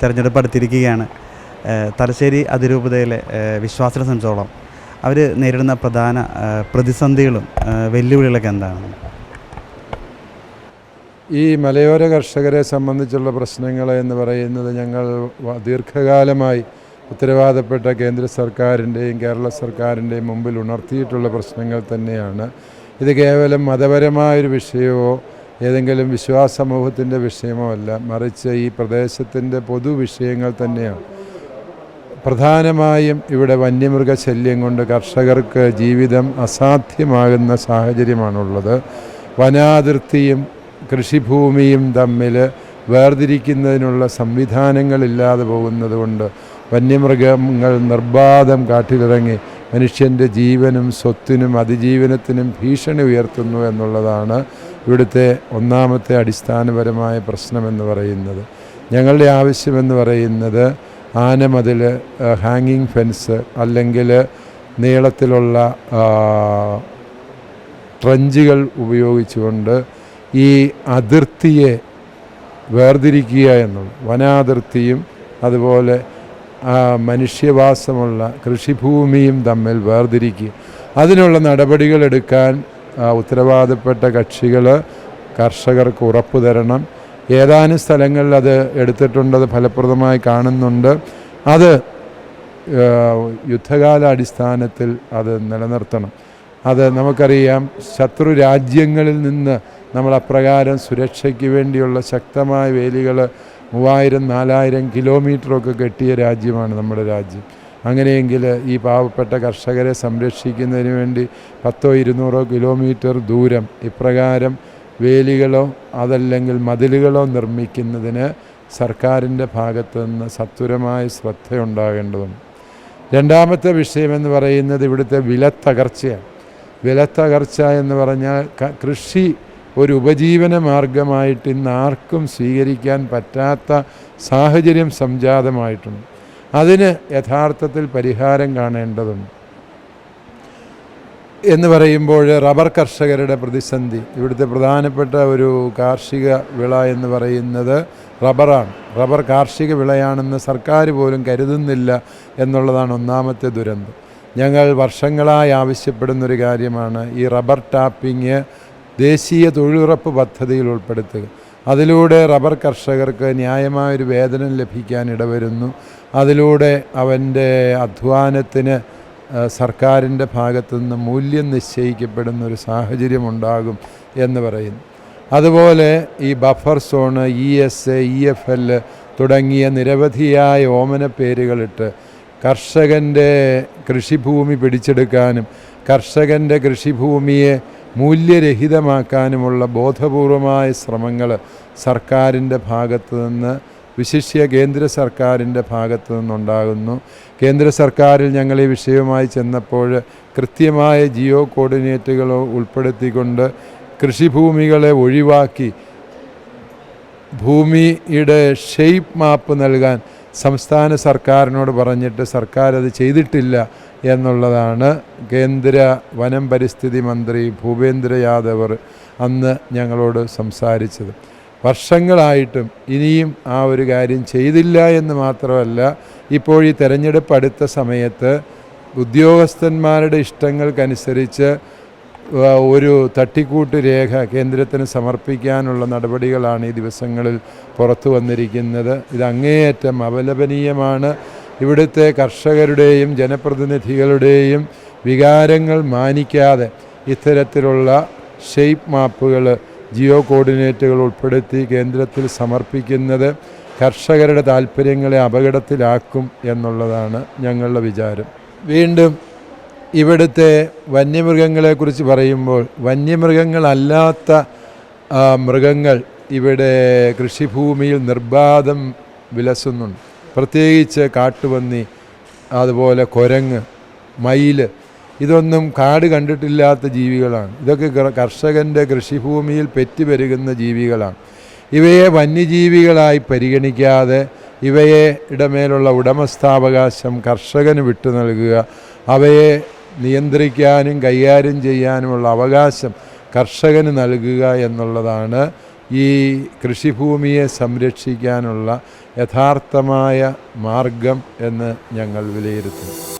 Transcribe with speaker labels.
Speaker 1: തെരഞ്ഞെടുപ്പ് അടുത്തിരിക്കുകയാണ്. തലശ്ശേരി അതിരൂപതയിലെ വിശ്വാസികളെ സംബന്ധിച്ചോളം അവർ നേരിടുന്ന പ്രധാന പ്രതിസന്ധികളും വെല്ലുവിളികളൊക്കെ എന്താണ്?
Speaker 2: ഈ മലയോര കർഷകരെ സംബന്ധിച്ചുള്ള പ്രശ്നങ്ങൾ എന്ന് പറയുന്നത് ഞങ്ങൾ ദീർഘകാലമായി ഉത്തരവാദപ്പെട്ട കേന്ദ്ര സർക്കാരിൻ്റെയും കേരള സർക്കാരിൻ്റെയും മുമ്പിൽ ഉണർത്തിയിട്ടുള്ള പ്രശ്നങ്ങൾ തന്നെയാണ്. ഇത് കേവലം മതപരമായൊരു വിഷയമോ ഏതെങ്കിലും വിശ്വാസ സമൂഹത്തിൻ്റെ വിഷയമോ അല്ല, മറിച്ച് ഈ പ്രദേശത്തിൻ്റെ പൊതുവിഷയങ്ങൾ തന്നെയാണ്. പ്രധാനമായും ഇവിടെ വന്യമൃഗശല്യം കൊണ്ട് കർഷകർക്ക് ജീവിതം അസാധ്യമാകുന്ന സാഹചര്യമാണുള്ളത്. വനാതിർത്തിയും കൃഷിഭൂമിയും തമ്മിൽ വേർതിരിക്കുന്നതിനുള്ള സംവിധാനങ്ങളില്ലാതെ പോകുന്നത് കൊണ്ട് വന്യമൃഗങ്ങൾ നിർബാധം കാട്ടിലിറങ്ങി മനുഷ്യൻ്റെ ജീവനും സ്വത്തിനും അതിജീവനത്തിനും ഭീഷണി ഉയർത്തുന്നു എന്നുള്ളതാണ് ഇവിടുത്തെ ഒന്നാമത്തെ അടിസ്ഥാനപരമായ പ്രശ്നമെന്ന് പറയുന്നത്. ഞങ്ങളുടെ ആവശ്യമെന്ന് പറയുന്നത് ആനമതിൽ, ഹാങ്ങിങ് ഫെൻസ് അല്ലെങ്കിൽ നീളത്തിലുള്ള ട്രഞ്ചുകൾ ഉപയോഗിച്ചുകൊണ്ട് ഈ അതിർത്തിയെ വേർതിരിക്കുക എന്നുള്ളത്, വനാതിർത്തിയും അതുപോലെ മനുഷ്യവാസമുള്ള കൃഷിഭൂമിയും തമ്മിൽ വേർതിരിക്കുക. അതിനുള്ള നടപടികളെടുക്കാൻ ഉത്തരവാദപ്പെട്ട കക്ഷികൾ കർഷകർക്ക് ഉറപ്പ് തരണം. ഏതാനും സ്ഥലങ്ങളിൽ അത് എടുത്തിട്ടുണ്ട്, അത് ഫലപ്രദമായി കാണുന്നുണ്ട്. അത് യുദ്ധകാല അടിസ്ഥാനത്തിൽ അത് നിലനിർത്തണം. അത് നമുക്കറിയാം, ശത്രു രാജ്യങ്ങളിൽ നിന്ന് നമ്മൾ അപ്രകാരം സുരക്ഷയ്ക്ക് വേണ്ടിയുള്ള ശക്തമായ വേലികൾ 3000-4000 കിലോമീറ്ററൊക്കെ കെട്ടിയ രാജ്യമാണ് നമ്മുടെ രാജ്യം. അങ്ങനെയെങ്കിൽ ഈ പാവപ്പെട്ട കർഷകരെ സംരക്ഷിക്കുന്നതിന് വേണ്ടി 100-200 കിലോമീറ്റർ ദൂരം ഇപ്രകാരം വേലികളോ അതല്ലെങ്കിൽ മതിലുകളോ നിർമ്മിക്കുന്നതിന് സർക്കാരിൻ്റെ ഭാഗത്തു നിന്ന് സത്വരമായ ശ്രദ്ധയുണ്ടാകേണ്ടതുണ്ട്. രണ്ടാമത്തെ വിഷയമെന്ന് പറയുന്നത് ഇവിടുത്തെ വിലത്തകർച്ചയാണ്. വിലത്തകർച്ച എന്ന് പറഞ്ഞാൽ കൃഷി ഒരു ഉപജീവന മാർഗമായിട്ട് ഇന്ന് ആർക്കും സ്വീകരിക്കാൻ പറ്റാത്ത സാഹചര്യം സംജാതമായിട്ടുണ്ട്. അതിന് യഥാർത്ഥത്തിൽ പരിഹാരം കാണേണ്ടതുണ്ട്. എന്ന് പറയുമ്പോൾ റബ്ബർ കർഷകരുടെ പ്രതിസന്ധി, ഇവിടുത്തെ പ്രധാനപ്പെട്ട ഒരു കാർഷിക വിള എന്ന് പറയുന്നത് റബ്ബറാണ്. റബ്ബർ കാർഷിക വിളയാണെന്ന് സർക്കാർ പോലും കരുതുന്നില്ല എന്നുള്ളതാണ് ഒന്നാമത്തെ ദുരന്തം. ഞങ്ങൾ വർഷങ്ങളായി ആവശ്യപ്പെടുന്നൊരു കാര്യമാണ് ഈ റബ്ബർ ടാപ്പിങ് ദേശീയ തൊഴിലുറപ്പ് പദ്ധതിയിൽ ഉൾപ്പെടുത്തുക. അതിലൂടെ റബ്ബർ കർഷകർക്ക് ന്യായമായൊരു വേതനം ലഭിക്കാൻ ഇടവരുന്നു. അതിലൂടെ അവൻ്റെ അധ്വാനത്തിന് സർക്കാരിൻ്റെ ഭാഗത്തു നിന്ന് മൂല്യം നിശ്ചയിക്കപ്പെടുന്ന ഒരു സാഹചര്യമുണ്ടാകും എന്ന് പറയുന്നു. അതുപോലെ ഈ ബഫർ സോണ്, ESA, EFL തുടങ്ങിയ നിരവധിയായ ഓമന പേരുകളിട്ട് കർഷകൻ്റെ കൃഷിഭൂമി പിടിച്ചെടുക്കാനും കർഷകൻ്റെ കൃഷിഭൂമിയെ മൂല്യരഹിതമാക്കാനുമുള്ള ബോധപൂർവമായ ശ്രമങ്ങൾ സർക്കാരിൻ്റെ ഭാഗത്തു നിന്ന്, വിശിഷ്യ കേന്ദ്ര സർക്കാരിൻ്റെ ഭാഗത്തു നിന്നുണ്ടാകുന്നു. കേന്ദ്ര സർക്കാരിൽ ഞങ്ങൾ ഈ വിഷയവുമായി ചെന്നപ്പോൾ കൃത്യമായ ജിയോ കോർഡിനേറ്റുകൾ ഉൾപ്പെടുത്തിക്കൊണ്ട് കൃഷിഭൂമികളെ ഒഴിവാക്കി ഭൂമിയുടെ ഷെയ്പ്പ് മാപ്പ് നൽകാൻ സംസ്ഥാന സർക്കാരിനോട് പറഞ്ഞിട്ട് സർക്കാർ അത് ചെയ്തിട്ടില്ല എന്നുള്ളതാണ് കേന്ദ്ര വനം പരിസ്ഥിതി മന്ത്രി ഭൂപേന്ദ്ര യാദവ് അന്ന് ഞങ്ങളോട് സംസാരിച്ചത്. വർഷങ്ങളായിട്ടും ഇനിയും ആ ഒരു കാര്യം ചെയ്തില്ല എന്ന് മാത്രമല്ല, ഇപ്പോൾ ഈ തെരഞ്ഞെടുപ്പ് അടുത്ത സമയത്ത് ഉദ്യോഗസ്ഥന്മാരുടെ ഇഷ്ടങ്ങൾക്കനുസരിച്ച് ഒരു തട്ടിക്കൂട്ട് രേഖ കേന്ദ്രത്തിന് സമർപ്പിക്കാനുള്ള നടപടികളാണ് ഈ ദിവസങ്ങളിൽ പുറത്തു വന്നിരിക്കുന്നത്. ഇത് അങ്ങേയറ്റം അപലപനീയമാണ്. ഇവിടുത്തെ കർഷകരുടെയും ജനപ്രതിനിധികളുടെയും വികാരങ്ങൾ മാനിക്കാതെ ഇത്തരത്തിലുള്ള ഷെയ്പ്പ് മാപ്പുകൾ, ജിയോ കോർഡിനേറ്റുകൾ ഉൾപ്പെടുത്തി കേന്ദ്രത്തിൽ സമർപ്പിക്കുന്നത് കർഷകരുടെ താല്പര്യങ്ങളെ അപകടത്തിലാക്കും എന്നുള്ളതാണ് ഞങ്ങളുടെ വിചാരം. വീണ്ടും ഇവിടുത്തെ വന്യമൃഗങ്ങളെക്കുറിച്ച് പറയുമ്പോൾ, വന്യമൃഗങ്ങളല്ലാത്ത മൃഗങ്ങൾ ഇവിടെ കൃഷിഭൂമിയിൽ നിർബാധം വിലസുന്നുണ്ട്. പ്രത്യേകിച്ച് കാട്ടുപന്നി, അതുപോലെ കുരങ്ങ്, മയിൽ, ഇതൊന്നും കാട് കണ്ടിട്ടില്ലാത്ത ജീവികളാണ്. ഇതൊക്കെ കർഷകൻ്റെ കൃഷിഭൂമിയിൽ പെറ്റുപെരുകുന്ന ജീവികളാണ്. ഇവയെ വന്യജീവികളായി പരിഗണിക്കാതെ ഇവയെ ഇടമേലുള്ള ഉടമസ്ഥാവകാശം കർഷകന് വിട്ടു നൽകുക, അവയെ നിയന്ത്രിക്കാനും കൈകാര്യം ചെയ്യാനുമുള്ള അവകാശം കർഷകന് നൽകുക എന്നുള്ളതാണ് ഈ കൃഷിഭൂമിയെ സംരക്ഷിക്കാനുള്ള യഥാർത്ഥമായ മാർഗം എന്ന് ഞങ്ങൾ വിലയിരുത്തുന്നു.